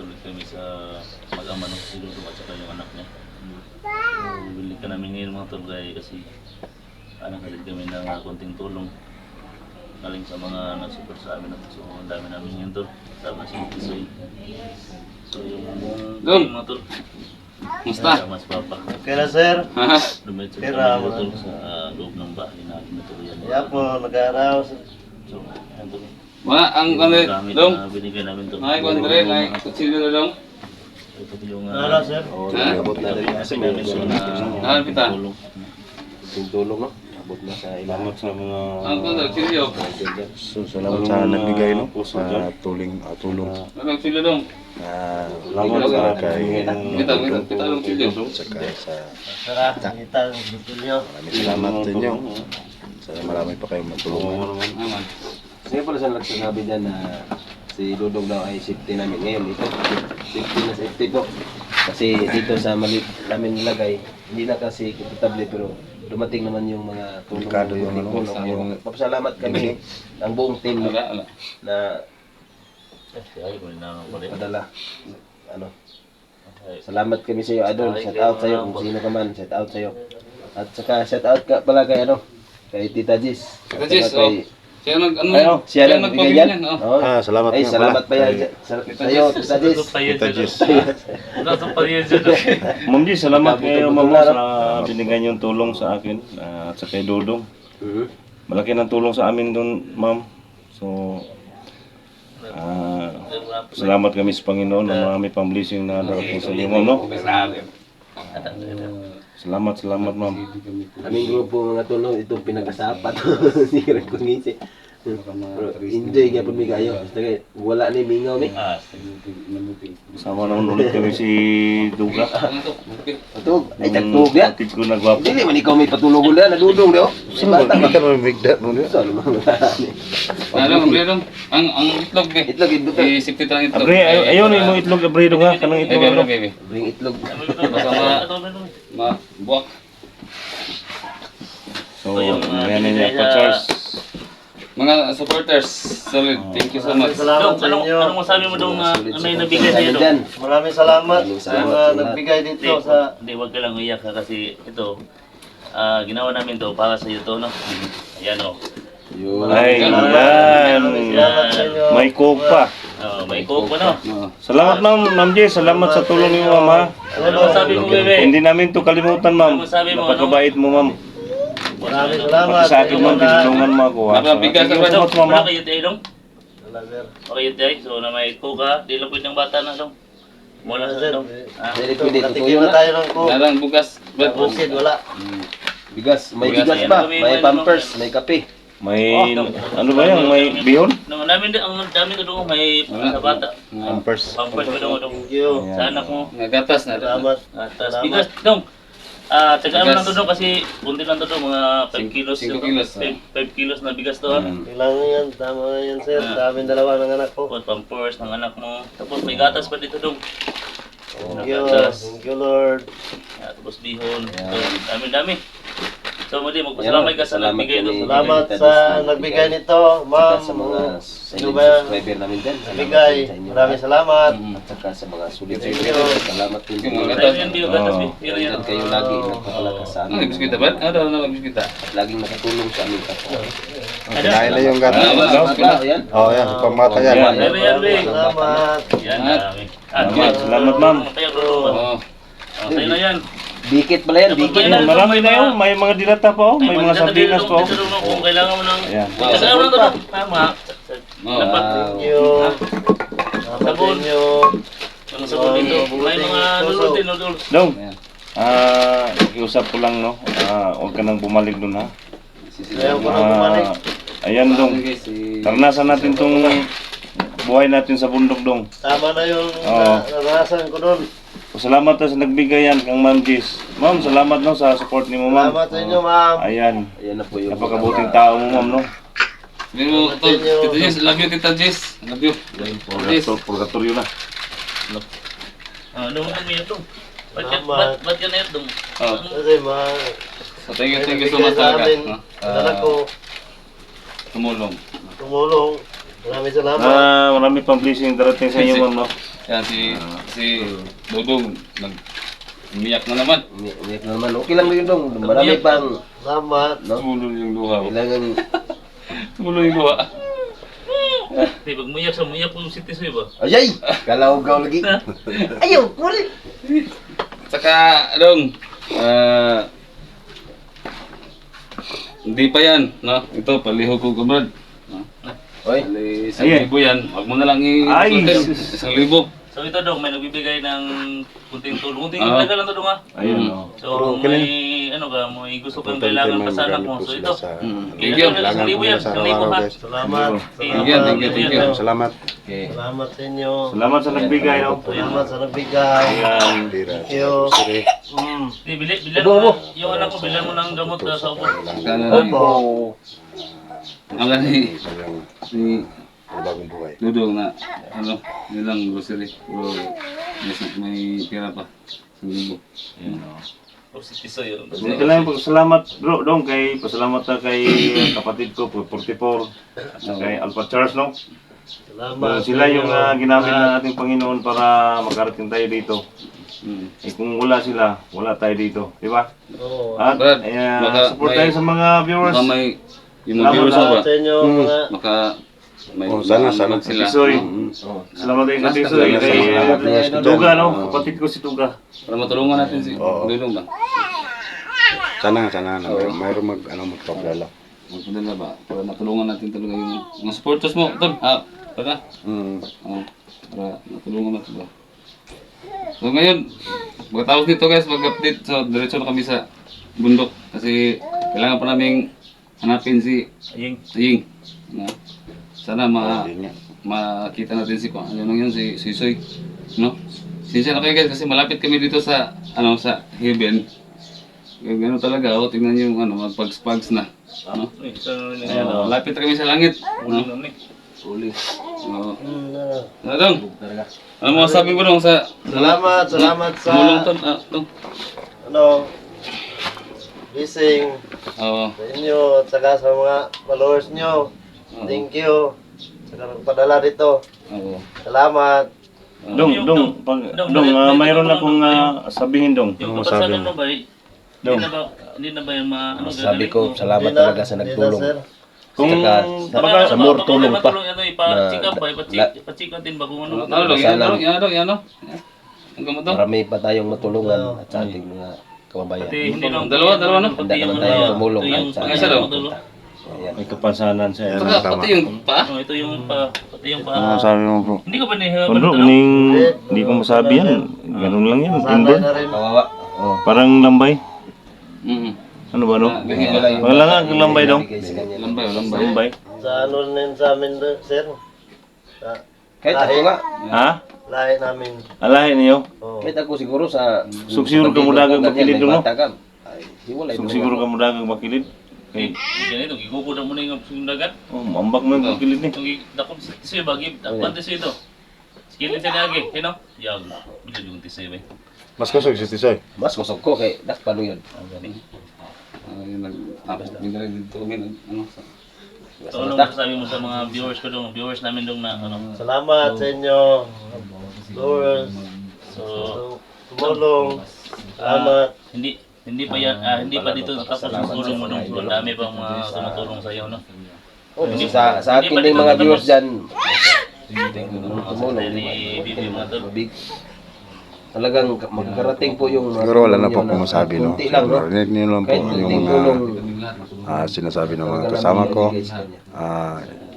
tuloy kami sa mag-ama no, si Dudong at saka yung anak niya. So, bili ka namin ngayon mga tol guys kasi halid kami ng konting tulong galing sa mga nag-support sa amin. So ang dami namin ngayon tol, tama si Tisoy. So yung buong mga tol, Musta? mas papa. Okay na sir. Dumitso Pera, kami wala. tol sa loob ng bahay natin na tuloy yan. Kaya po, nag-aaraw. So, yan tol. Wala, ang Yung ano, gamit dong. na binigay namin tol. Ay, Andre, ay, kutsilyo na dong. Ito yung Ano sir? Abot na rin kasi may Ah, pita. tulong, no? Abot na sa ilamat sa mga... Ang kutsilyo, kutsilyo. So, salamat sa nagbigay, no? Sa tulong. Ano, kutsilyo dong? Salamat sa kay... Kita ang kutsilyo. Saka sa... Tara, kita ng Butulyo. Maraming salamat sa inyo. Sana marami pa kayong matulungan. Aman. Sige pala siya nagsasabi dyan na si Dudong daw ay safety namin ngayon dito. Safety po. Kasi dito sa maliit namin nilagay, hindi na kasi komportable pero dumating naman yung mga tulong. Delikado yung ano, yung papasalamat kami ang buong team Wala. na Ay, may nangang pala yun. padala. Ano, salamat kami sa iyo, Adol. Shout out sa iyo kung sino ka man. Shout out sa iyo. At saka shout out ka pala kay ano, kay Tita Jis. Tita Jis, oh. Siya nag, ano, Ano, siya lang nagpabili bigay yan, yan. oh. Oh. Salamat Ay, nga salamat pa pala. yan sa iyo, Tita Jis. Kita Jis. Wala sa pariyan dyan. Ma'am G, salamat kayo ma'am Kabutong-butong sa binigay yung tulong sa akin at sa kay Dudong. Mhm. Malaki ng tulong sa amin doon, ma'am. So, salamat kami sa Panginoon na marami pang blessing na darating sa inyo, ma'am, no? Salamat, ma'am. Aming grupo mga tulong itong pinag-asapan. Hindi ka rin kumisi. Pero enjoy ka po kayo. Basta wala ni mingaw ni. Sama naman ulit kami si Duga. Atog, ay tagtog ya. Kapatid ko nagwapo. Hindi man ikaw may patulog na nadudong daw. Ay bata Hindi ba? ka mamigdat mo niya. Sa ano Ano, kumple dong. Ang itlog, be. Itlog itlog. I-safety talang itlog. Abre, ayaw na mo itlog abrido nga. Kanang Bebe, itlog. bebe, bebe. Bring itlog. Baka buwak. So, yan niya pa, Charles. Mga supporters, solid. Thank you so much. Salamat sa inyo. Anong masabi mo dong na may nabigay sa'yo Dyan. dong? Maraming salamat Maraming sa salamat mga sa lahat. nagbigay dito sa... Hindi, wag ka lang uiyak ha, kasi ito, ginawa namin to para sa iyo to, no? Ayan o. Yun. Ay, yan. Salamat sa inyo. May coke pa. May coke pa, no? Salamat, ma'am G. Salamat sa tulong niyo, ma'am, ha? Ano masabi mo, bebe? Hindi namin to kalimutan, ma'am. Ano masabi mo, Napakabait mo, ma'am. Maraming salamat Pati sa akin, ma'am, tinulungan mo ako, ha? Napabigas Thank you na so ba? much, ma'am, ha? Wala kayo tayo dong? Wala sir. Okay yun tayo. So na may coke ha, di lang pwede ng bata na dong. Mula Wala sa sir. dong. Very Ito, pwede. katikim Tutuyo na na. tayo ng coke. Darang bugas. Busid, wala. Bigas. May Bigas, bigas ayan. pa. May- May may- pampers. May kape. May, ano ba yan? May bihon? Nung namin din, ang dami ko dong may sa bata. Pampers. Pampers ko dong dong. Thank you. Sa anak mo. Nagatas na. Salamat. Tapos Salamat. bigas dong. Tagaan mo Bigas. lang to dong kasi kunti lang to dong, mga 5 kilos. 5 kilos, 5 kilos na bigas to ha. Kailangan yan. Tama na yan sir. Sa amin dalawa ng anak ko. Tapos pampers ng anak mo. Tapos may gatas pa dito dong. Thank you. Thank you Lord. Tapos bihon. So, dami-dami. So muli, magpasalamat ka sa Salamat nagbigay kami. doon. Salamat sa nagbigay nito. Ma'am, Saka sa mga sino ba yan? subscriber namin dyan. Nagbigay. Maraming salamat. At saka sa mga sulit. Thank you. Salamat din. Yung mga Tayo yan, Bio, gatas, Oo. Bio yan. Yan kayo lagi nagpapalakas sa Ano, amin. biskita ba? Ano, biskita? At laging nakatulong sa amin kapwa. Kinain na yung gata. Yan. Oh, yan. Pamata yan. Bebe, yan, Be. Salamat. Yan, dami. Salamat, ma'am. Tayo, bro. Oo. Tayo na yan. Bikit pala yan. Bikit. Ayan, Marami na yun. May mga dilata pa, oh. May mga sardinas pa, oh. Kung kailangan mo ng... Ayan. Kailangan mo ng tulong. Tama. Dapat. Thank you. Salamat sa inyo. Ang sabon dito. May mga noodles din, noodles. Dong, iusap ko lang, no? Huwag ka nang bumalik dun, ha? Ayaw ko na bumalik. Ayan, Dong. Karanasan natin tong buhay natin sa bundok, Dong. Tama na yung Oo. naranasan ko doon. Salamat na sa nagbigay yan, kang Ma'am Jis. Ma'am, salamat no sa support ni mo, Ma'am. Salamat sa inyo, ma'am. Ayan. Ayan na po yung Napakabuting tao mo, Ma'am, no? Pero, tol, Tita Jess, love you, Tita Jess. Love you. Jess. Purgatorio na. Ano mo ito? Salamat. Ba't yan na ito? Oh. Kasi So, thank you so much sa talaga. amin. no? Anak ko Tumulong. tumulong. Maraming salamat. Marami pang blessing darating sa inyo, Ma'am, no? Yan si Dudong umiyak na naman. Umiyak na naman. Okay lang yun dong. Marami pang, Salamat. no? Tumulo yung luha. Kailangan, Tumulo yung luha. Di, pag muyak sa muyak po si Tisoy ba? ayay! Kalawgaw lagi. Ayaw, kulit! Saka, Dong, hindi pa yan, no? Ito, palihog ko kabrad. No? Oy, Bali, Ayan. 1,000 yan. Huwag mo na lang Ay, i-1,000. So ito dong, may nagbibigay ng kunting tulong. Kunting Ah. ilaga lang to dong ha. Ayun, oh. So kung may ano ka, may gusto kang kailangan pa sa anak mo. So ito. Thank you. Isang libo yan, isang libo ha. Salamat. Thank you. Salamat. okay. Salamat sa inyo. Salamat sa nagbigay, no? Salamat sa nagbigay. Ayan. Thank you. Di, bilan mo, yung anak mo, bilan mo ng gamot sa upo. Kana lang. Opo. Ang ni Bagong buhay. Dudong na, nilang grocery. Pero may pera pa. 1,000. O si Tisoy yun. Ito lang yung pasalamat, bro, dong, pasalamat na kay kapatid ko, 44, kay Alpha Charles, no? Salamat. Sila yung ginamit ng ating Panginoon para makarating tayo dito. Eh kung wala sila, wala tayo dito, di ba? Oo. At Brad, baka support may- tayo sa mga viewers. Baka may yung mga viewers ba? Salamat sa inyo mga Baka may sana sila. Tisoy. Salamat din kay Tisoy, kay Tuga, no? Kapatid ko si Tuga. Para matulungan natin si Dudong ba? Sana na mayroong magpaplala. Magpadala ba? Para matulungan natin talaga yung mga supporters mo. Tol, para. Para matulungan natin ba? So ngayon, pagkatapos nito guys, mag-update. So diretso na kami sa bundok. Kasi kailangan pa naming hanapin si Aying. Ying. Na, sana makita natin si ano nang yun, si Soy. No? Sinsya na kayo guys kasi malapit kami dito sa sa Heaven. Gano'n talaga, tingnan niyo yung magpags-pags na. No? Ayan, Malapit na kami sa langit. uli No? nun eh. Oo. Dong, ano mo sabi mo dong sa Salamat sa tumulong to? Dong. ano blessing Oo. sa inyo at saka sa mga followers nyo. Thank you. Sa nagpadala dito. Oo. Salamat. Dong, mayroon akong sabihin, dong. Yung kapasanan mo ba, Dong. hindi na ba yung mga ano Sabi gagawin ko, mo? salamat Hindi na, talaga sa hindi na, nagtulong. sir. Kung Sa more tulong pa. Ipa-check up ba? Ipa-check natin ba kung ano? Ano dong? Yan dong? Yan dong? Yan dong? Ang gamot dong? Marami pa tayong matulungan at sa ating mga kababayan. Pati hindi lang. Dalawa, no? Handa naman tayong tumulong Ito yung sa isa daw. Ayan. may kapansanan sa Saka pati yung pa. Ito yung pa. Pati yung pa. Ano sabi mo, bro? Hindi ko ba Bro, hindi ko masabi yan. Ganun lang yan. Sanay Inborn. na rin. Kawawa. Parang lambay. Ano ba, no? Lambay. Wala nga ang lambay, dong. Bigay sa kanya. Lambay. Lambay. Sa ano rin sa amin, sir. Sa Kahit ako nga. Ha? lahi namin. Alahin niyo. Oh. Kahit ako siguro sa... So, siguro ka mo dagang makilid, May no? bata ka. Ay, hiwalay So, naman siguro ako. ka mo dagang makilid. Okay. Ganito, giguko na muna yung dagat. Oh, mambak mo yung makilid ni. Itong dakot siya ba? Dakpan siya ito. Skillet siya lagi. Kino? Yag. Bila yung tisay ba? Mas kusog si Tisoy. Mas kusog ko kay dakpano yun. Yung nag dito kami ano sa So, anong masasabi mo sa mga viewers ko dong? Viewers namin dong na ano? Salamat sa inyo. Viewers. So, Tumulong. Salamat. hindi pa yan, hindi pa dito tapos yung tulong mo dong. Ang dami pang mga tumutulong sa iyo, no? Oh, sa akin din mga viewers dyan. Tumulong. Ni Bibi mga tol. Big. Talagang magkarating po yung... Siguro wala na po akong masabi, no? Kunti lang, no? Narinig niyo lang po Kahit yung kunting mga tulong. sinasabi ng mga kasama ko.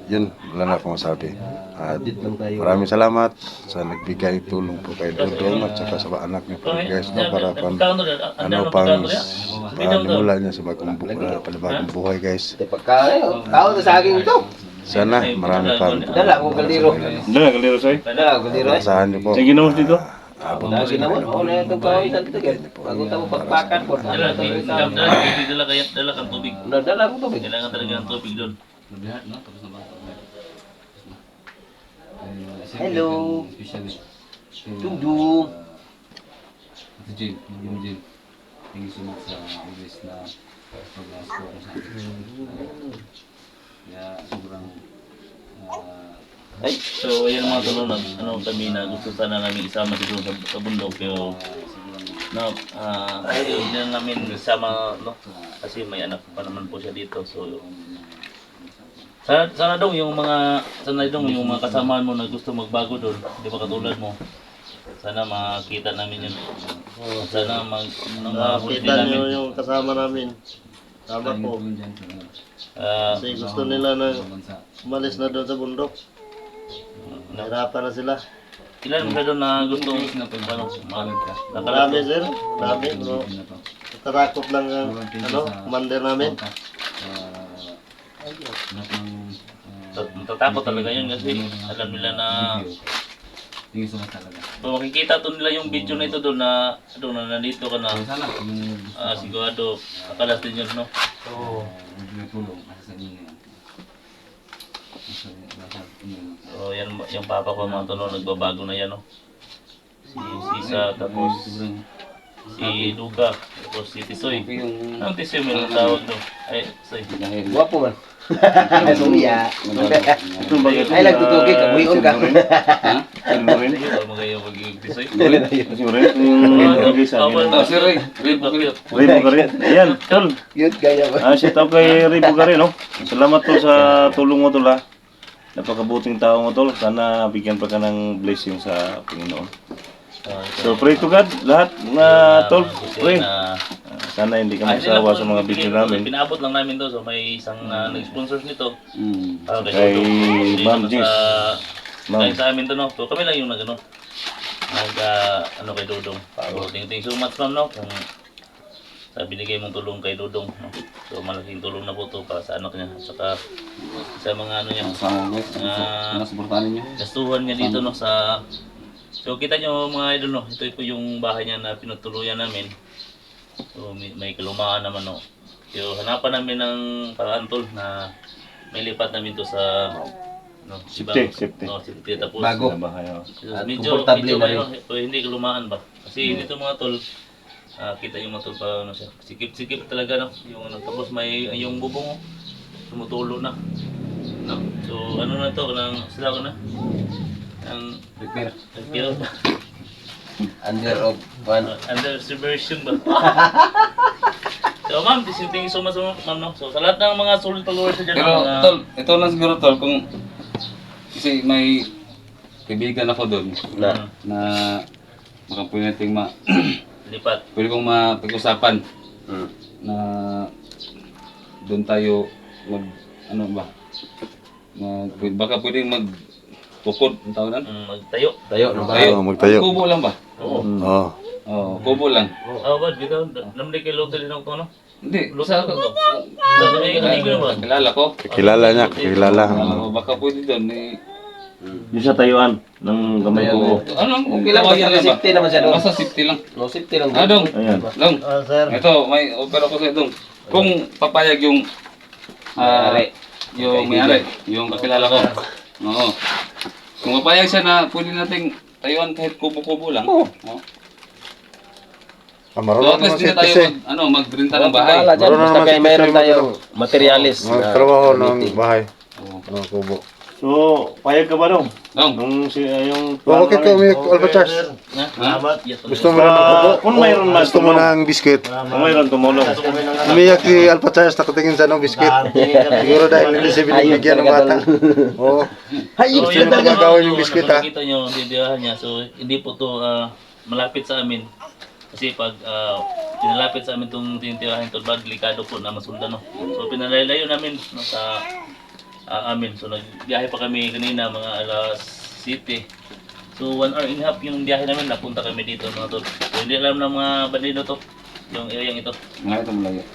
Yun, wala na akong masabi. At maraming salamat sa nagbigay tulong po kay Dudong at saka sa anak niyo po guys, no? Para panimula niya sa panibagong buhay guys. Kao na sa akin ito. Sana marami pang Dala ko kaldero. Dala, kaliro sa'yo. Dala ko kaldero. asahan niyo po. Sige naman dito. Lagi naman. O na itong kawin sa ito. Bago tayo pagpakan po. Dala kang tubig. Dala ko tubig. Kailangan talaga ng tubig doon. lahat no tapos na ba? Hello. Dudong. Ate Jane, thank you so much sa always na pag-support mo sa akin. Kaya sobrang So, yan mga tol, ano kami na gusto sana namin isama dito sa bundok. Pero, no, hindi na namin isama, no? Kasi may anak pa naman po siya dito. So, sana dong yung mga kasamahan mo na gusto magbago doon, di ba katulad mo? Sana makita namin yun. Sana mahuli Nakita namin. nyo yung kasama namin. Tama po. Kasi gusto nila na umalis na doon sa bundok. Nahirapan na sila. Ilan mo siya doon na gusto Marami sir. Marami. No. Natatakot lang ang commander namin. Natatakot talaga yun kasi alam nila na kung makikita to nila yung video na ito doon na nandito ka na sigurado akalas din yun, no? Oo. So yan yung papa ko mga tolo nagbabago na yan, no? Si Sisa tapos si Luka tapos si Tisoy. Anong Tisoy mo yung tawag no? Ay, Tisoy. Guwapo man. Suya. Ay lang tutugi ka, buyon ka. Sige, tawag mo kayo pag-ibig Tisoy. Si Ray. Ribo ka rin. Ayan, tol. Yun kaya ba? Shout out kay Ribo ka rin, no? Salamat tol sa tulong mo tol, ha. Napakabuting tao mo tol. Sana bigyan pa ka ng blessing sa Panginoon. So pray to God, lahat na tol. Pray. Sana hindi ka magsawa sa mga video namin. Pinaabot lang namin to, so may isang nag-sponsor nito. Kay Ma'am Jis. Kaya sa amin to, no? So kami lang yung ano kay Dudong. So thank you so much, ma'am, no? Kung sa binigay mong tulong kay Dudong, no? So malaking tulong na po to para sa anak niya. At saka sa mga ano niya, Nasuportahan niyo. gastuhan niya dito, no? So kita nyo mga idol, no? Ito po yung bahay niya na pinutuluyan namin. So may kalumaan naman, no? So hanapan namin ng paraan tol na may lipat namin to sa Safety. safety tapos Bago. so, At medyo komportable na rin. hindi kalumaan ba? Kasi dito mga tol, kita yung mga tol pa ano siya. Sikip talaga, no? Yung ano tapos may yung bubong tumutulo na. No? So ano na to nang sila ko na. Ang Repair. under Under of one. subversion ba? So ma'am, thank you so much ma'am, no? So sa lahat ng mga solid followers dyan, Pero tol, ito lang siguro tol kung kasi may kaibigan ako doon na baka pwede nating lipat. pwede kong mapag-usapan na doon tayo ano ba baka pwedeng pukod ang tawag nan? Magtayo. Tayo ng bahay. Magtayo. Kubo lang ba? Oo. Oo. Oo, kubo lang. Bad, bitaw. Namli kay Lotte din ako, no? Hindi, Lusa sa ako. Hindi ko ba? kilala ko. Kilala niya, kilala. Baka pwede doon Yung sa tayuan ng gamay ko. ano, Okay lang, basta may safety naman siya doon. Basta safety lang. No safety lang. Dong. Ayan. Dong. Sir. Ito, may opera ko sa dong. Kung papayag yung May-ari. yung may-ari, yung kakilala ko. Oo. Kung papayag siya na pwede nating tayuan kahit kubo-kubo lang. Oo. So Marunong at least naman si hindi tayo Tise. magrenta ng bahay. Bahala dyan. Marunong Basta naman kaya si mayroon Tise tayo materialis. na Magtrabaho ng gamitin. bahay. Oo. Mga kubo. So, payag ka ba dong? Dong. Yung Okay ka, may Alpha Charles. Salamat. Gusto mo na ng kubo? Kung mayroon man Gusto mo ng biscuit? Kung mayroon tumulong. Umiyak si Alpha Charles, nakatingin sa ng biscuit. Siguro dahil hindi siya binibigyan ng bata. Oo. So, Gusto mo magawin yung biscuit, ha? Nakita nyo, didiyahan niya. So, hindi po to malapit sa amin. Kasi pag pinalapit sa amin itong tinitirahan ito, delikado po na masundan, no? So, pinalalayo namin, no, sa amin. So nagbiyahe pa kami kanina mga alas 7. So 1 hour and a half yung biyahe namin, napunta kami dito mga tol. So hindi alam ng mga bandido to, yung area ito. Nga ito malayo.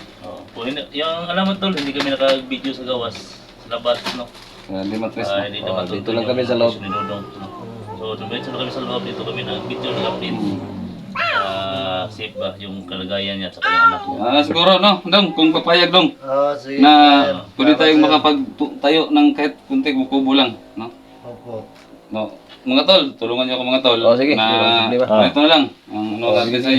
So hindi, yung alam mo tol, hindi kami naka-video sa gawas, sa labas, no. Hindi matres na. Hindi naman tol, dito lang kami sa loob. So dumiretso na kami sa loob, dito kami nag-video, nag-update. Safe ba yung kalagayan niya at saka yung anak niya. Siguro no, Dong, kung papayag Dong Sige. na sir. pwede tayong Salamat, sir. makapagtayo ng kahit kunti kubo lang, no? Opo. No. Mga tol, tulungan niyo ako mga tol. Oh, sige. Na Di ba? ito na lang. Ang ano natin sa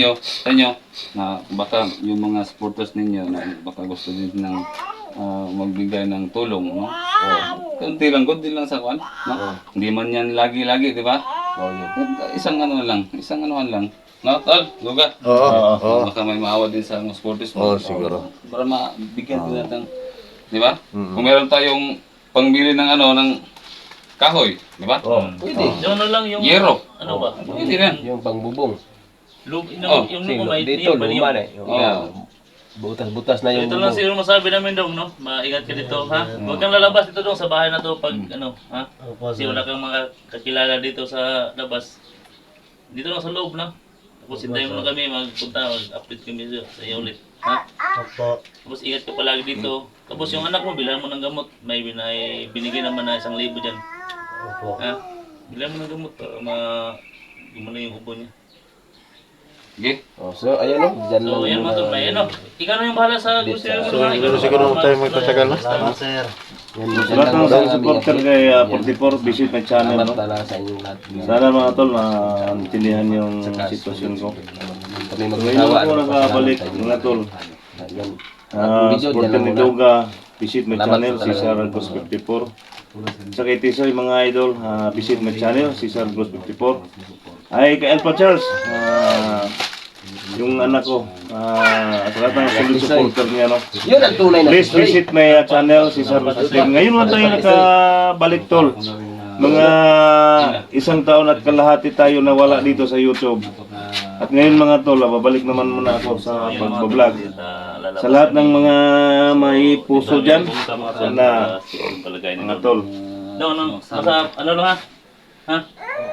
inyo na baka yung mga supporters ninyo na baka gusto din ng magbigay ng tulong, no? Kunti lang sa kwan, no? Hindi man yan lagi-lagi, di ba? Isang anuhan lang. No, tol, luga. Oo. Baka may maawa din sa mga sporters Oo, mo. siguro. Para mabigyan din natin, di ba? Kung meron tayong pangbili ng ng kahoy, di ba? Pwede. Yung ano lang, yung... Yero. Ano ba? Pwede rin. Yung pangbubong. Yung may Dito, niyog ba luma na. niyog? Butas-butas na yung Ito lang bubong. siguro masabi namin dong, no? Maingat ka dito, ha? Huwag kang lalabas dito dong sa bahay na to pag ha? Opo, Kasi sir. wala kang mga kakilala dito sa labas. Dito lang sa loob, no? Tapos hintayin mo na kami magpunta, mag-update kami sa iyo ulit, ha? Opo. Tapos ingat ka palagi dito. Tapos yung anak mo, bilhan mo ng gamot. May binigay naman na 1,000 dyan. Opo. Ha? Bilhan mo ng gamot para gumana yung ubo niya. Sige. So, ayan o. Diyan So, lang yan mga tol. May ikaw na yung bahala sa gusto nyo. So, siguro tayo magtatagal na. Salamat, sir. Sa lahat ng sa supporter kay 44, visit my channel, no? Salamat na sa inyong lahat. Sana mga tol, maintindihan yung sitwasyon ko. Kami So, magkatawa. ngayon ako nakabalik, mga tol. Ayan. Supporter ni Doga, visit my Salamat channel, sa si talaga. Sarah Ghost 54. Sa kay Tisoy, mga idol, visit my channel, si Sarah Ghost 54. Ay, kay Alpha Charles, yung anak ko, at lahat ng solid supporter niya, no? Yun ang tunay na Please visit my channel, si Sir Muslim. Ngayon lang tayo nakabalik, tol. Mga 1 taon at kalahati tayo nawala dito sa YouTube. At ngayon mga tol, babalik naman muna ako sa pagbablog. Sa lahat ng mga may puso dyan, sana mga tol. No. Ano lang ha? Ha?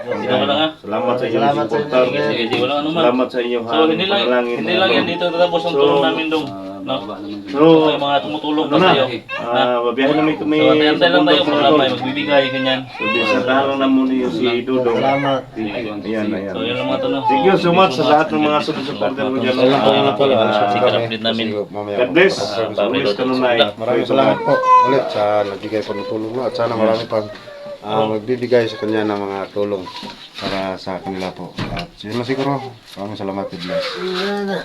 Dito ka lang ha? Salamat sa inyong Salamat sa supporter. inyo. Sige, wala ano man. Salamat sa inyong So, hindi lang yan dito tatapos yung tulong namin dong. No? So, So, yung mga tumutulong pa ano na, sa'yo. babiyahin namin kami So, antay lang tayo sa kung may magbibigay, ganyan. So, bisatahan lang na muna yung si Dudong. Salamat. Ayan. So, yun lang mga tulong. Thank you so much sa lahat ng mga supporter ko dyan. Secret update namin. God bless. Always kanunay. Maraming salamat po ulit sa nagbigay po ng tulong mo at sana marami pang magbibigay sa kanya ng mga tulong para sa kanila po. At yun na siguro. Maraming salamat. God bless. Ayan na.